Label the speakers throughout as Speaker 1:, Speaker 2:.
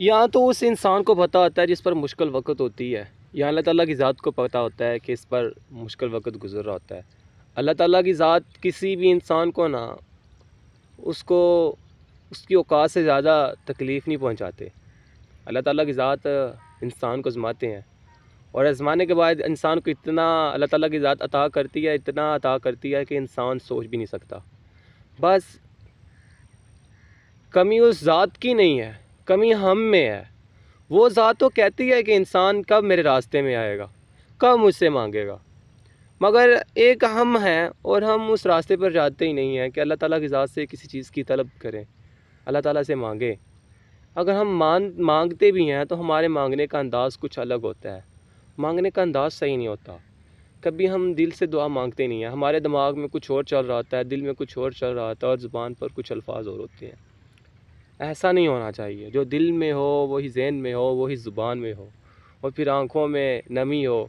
Speaker 1: یہاں تو اس انسان کو پتہ ہوتا ہے جس پر مشکل وقت ہوتی ہے، یا اللہ تعالیٰ کی ذات کو پتہ ہوتا ہے کہ اس پر مشکل وقت گزر رہا ہوتا ہے۔ اللہ تعالیٰ کی ذات کسی بھی انسان کو نہ اس کی اوقات سے زیادہ تکلیف نہیں پہنچاتے۔ اللہ تعالیٰ کی ذات انسان کو آزماتے ہیں، اور آزمانے کے بعد انسان کو اتنا اللہ تعالیٰ کی ذات عطا کرتی ہے، اتنا عطا کرتی ہے کہ انسان سوچ بھی نہیں سکتا۔ بس کمی اس ذات کی نہیں ہے، کمی ہم میں ہے۔ وہ ذات تو کہتی ہے کہ انسان کب میرے راستے میں آئے گا، کب مجھ سے مانگے گا، مگر ایک ہم ہیں اور ہم اس راستے پر جاتے ہی نہیں ہیں کہ اللہ تعالیٰ کی ذات سے کسی چیز کی طلب کریں، اللہ تعالیٰ سے مانگیں۔ اگر ہم مانگتے بھی ہیں تو ہمارے مانگنے کا انداز کچھ الگ ہوتا ہے، مانگنے کا انداز صحیح نہیں ہوتا۔ کبھی ہم دل سے دعا مانگتے نہیں ہیں، ہمارے دماغ میں کچھ اور چل رہا ہوتا ہے، دل میں کچھ اور چل رہا ہوتا ہے، اور زبان پر کچھ الفاظ اور ہوتے ہیں۔ ایسا نہیں ہونا چاہیے۔ جو دل میں ہو وہی ذہن میں ہو، وہی زبان میں ہو، اور پھر آنکھوں میں نمی ہو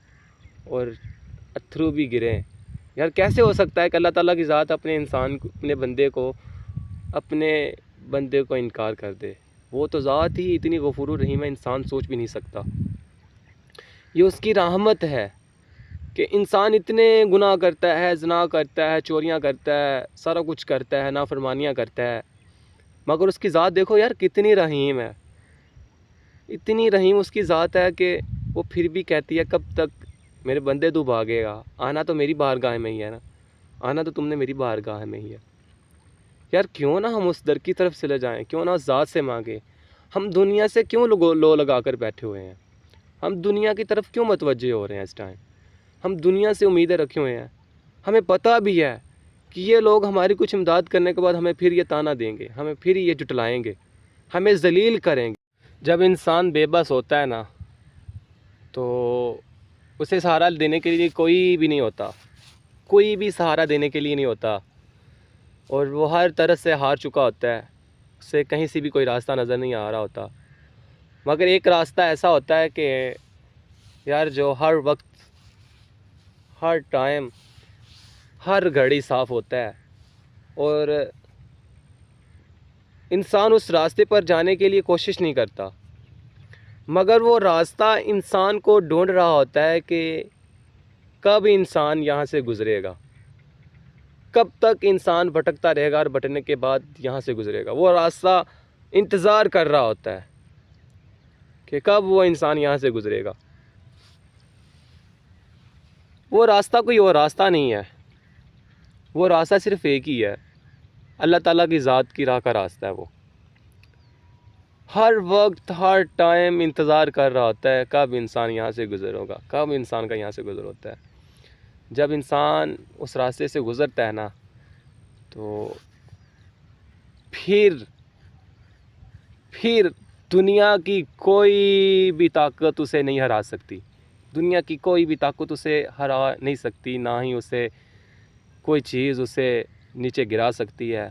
Speaker 1: اور اتھرو بھی گریں۔ یار کیسے ہو سکتا ہے کہ اللہ تعالیٰ کی ذات اپنے بندے کو انکار کر دے؟ وہ تو ذات ہی اتنی غفور الرحیم ہے، انسان سوچ بھی نہیں سکتا۔ یہ اس کی رحمت ہے کہ انسان اتنے گناہ کرتا ہے، زنا کرتا ہے، چوریاں کرتا ہے، سارا کچھ کرتا ہے، نافرمانیاں کرتا ہے، مگر اس کی ذات دیکھو یار کتنی رحیم ہے، اتنی رحیم اس کی ذات ہے کہ وہ پھر بھی کہتی ہے کب تک میرے بندے تو بھاگے گا، آنا تو میری بارگاہ میں ہی ہے نا، آنا تو تم نے میری بارگاہ میں ہی ہے۔ یار کیوں نہ ہم اس در کی طرف چلے جائیں، کیوں نہ اس ذات سے مانگیں؟ ہم دنیا سے کیوں لو لگا کر بیٹھے ہوئے ہیں؟ ہم دنیا کی طرف کیوں متوجہ ہو رہے ہیں اس ٹائم؟ ہم دنیا سے امیدیں رکھے ہوئے ہیں، ہمیں پتہ بھی ہے کہ یہ لوگ ہماری کچھ امداد کرنے کے بعد ہمیں پھر یہ تانا دیں گے، ہمیں پھر یہ جھٹلائیں گے، ہمیں ذلیل کریں گے۔ جب انسان بے بس ہوتا ہے نا تو اسے سہارا دینے کے لیے کوئی بھی نہیں ہوتا، کوئی بھی سہارا دینے کے لیے نہیں ہوتا، اور وہ ہر طرح سے ہار چکا ہوتا ہے، اسے کہیں سے بھی کوئی راستہ نظر نہیں آ رہا ہوتا۔ مگر ایک راستہ ایسا ہوتا ہے کہ یار جو ہر وقت، ہر ٹائم، ہر گھڑی صاف ہوتا ہے، اور انسان اس راستے پر جانے کے لیے کوشش نہیں کرتا، مگر وہ راستہ انسان کو ڈھونڈ رہا ہوتا ہے کہ کب انسان یہاں سے گزرے گا، کب تک انسان بھٹکتا رہے گا اور بھٹکنے کے بعد یہاں سے گزرے گا۔ وہ راستہ انتظار کر رہا ہوتا ہے کہ کب وہ انسان یہاں سے گزرے گا۔ وہ راستہ کوئی اور راستہ نہیں ہے، وہ راستہ صرف ایک ہی ہے، اللہ تعالیٰ کی ذات کی راہ کا راستہ ہے۔ وہ ہر وقت، ہر ٹائم انتظار کر رہا ہوتا ہے کب انسان یہاں سے گزر ہوگا، کب انسان کا یہاں سے گزر ہوتا ہے۔ جب انسان اس راستے سے گزرتا ہے نا تو پھر دنیا کی کوئی بھی طاقت اسے نہیں ہرا سکتی، دنیا کی کوئی بھی طاقت اسے ہرا نہیں سکتی، نہ ہی اسے کوئی چیز اسے نیچے گرا سکتی ہے،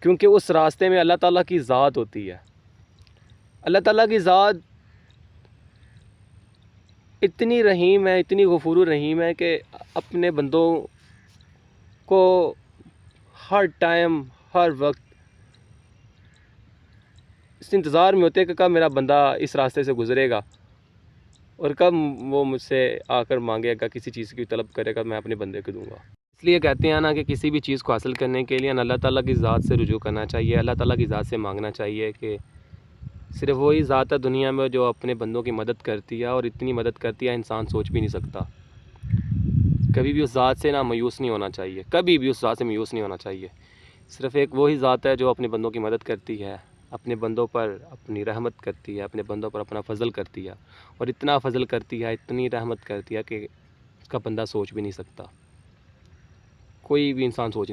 Speaker 1: کیونکہ اس راستے میں اللہ تعالیٰ کی ذات ہوتی ہے۔ اللہ تعالیٰ کی ذات اتنی رحیم ہے، اتنی غفور الرحیم ہے کہ اپنے بندوں کو ہر ٹائم، ہر وقت اس انتظار میں ہوتے ہیں کہ کب میرا بندہ اس راستے سے گزرے گا، اور کب وہ مجھ سے آ کر مانگے گا، کسی چیز کی طلب کرے گا، میں اپنے بندے کو دوں گا۔ اس لیے کہتے ہیں نا کہ کسی بھی چیز کو حاصل کرنے کے لیے اللہ تعالیٰ کی ذات سے رجوع کرنا چاہیے، اللہ تعالیٰ کی ذات سے مانگنا چاہیے، کہ صرف وہی ذات ہے دنیا میں جو اپنے بندوں کی مدد کرتی ہے، اور اتنی مدد کرتی ہے انسان سوچ بھی نہیں سکتا۔ کبھی بھی اس ذات سے نا مایوس نہیں ہونا چاہیے، کبھی بھی اس ذات سے مایوس نہیں ہونا چاہیے۔ صرف ایک وہی ذات ہے جو اپنے بندوں کی مدد کرتی ہے، اپنے بندوں پر اپنی رحمت کرتی ہے، اپنے بندوں پر اپنا فضل کرتی ہے، اور اتنا فضل کرتی ہے، اتنی رحمت کرتی ہے کہ اس کا بندہ سوچ بھی نہیں سکتا، کوئی بھی انسان سوچ نہیں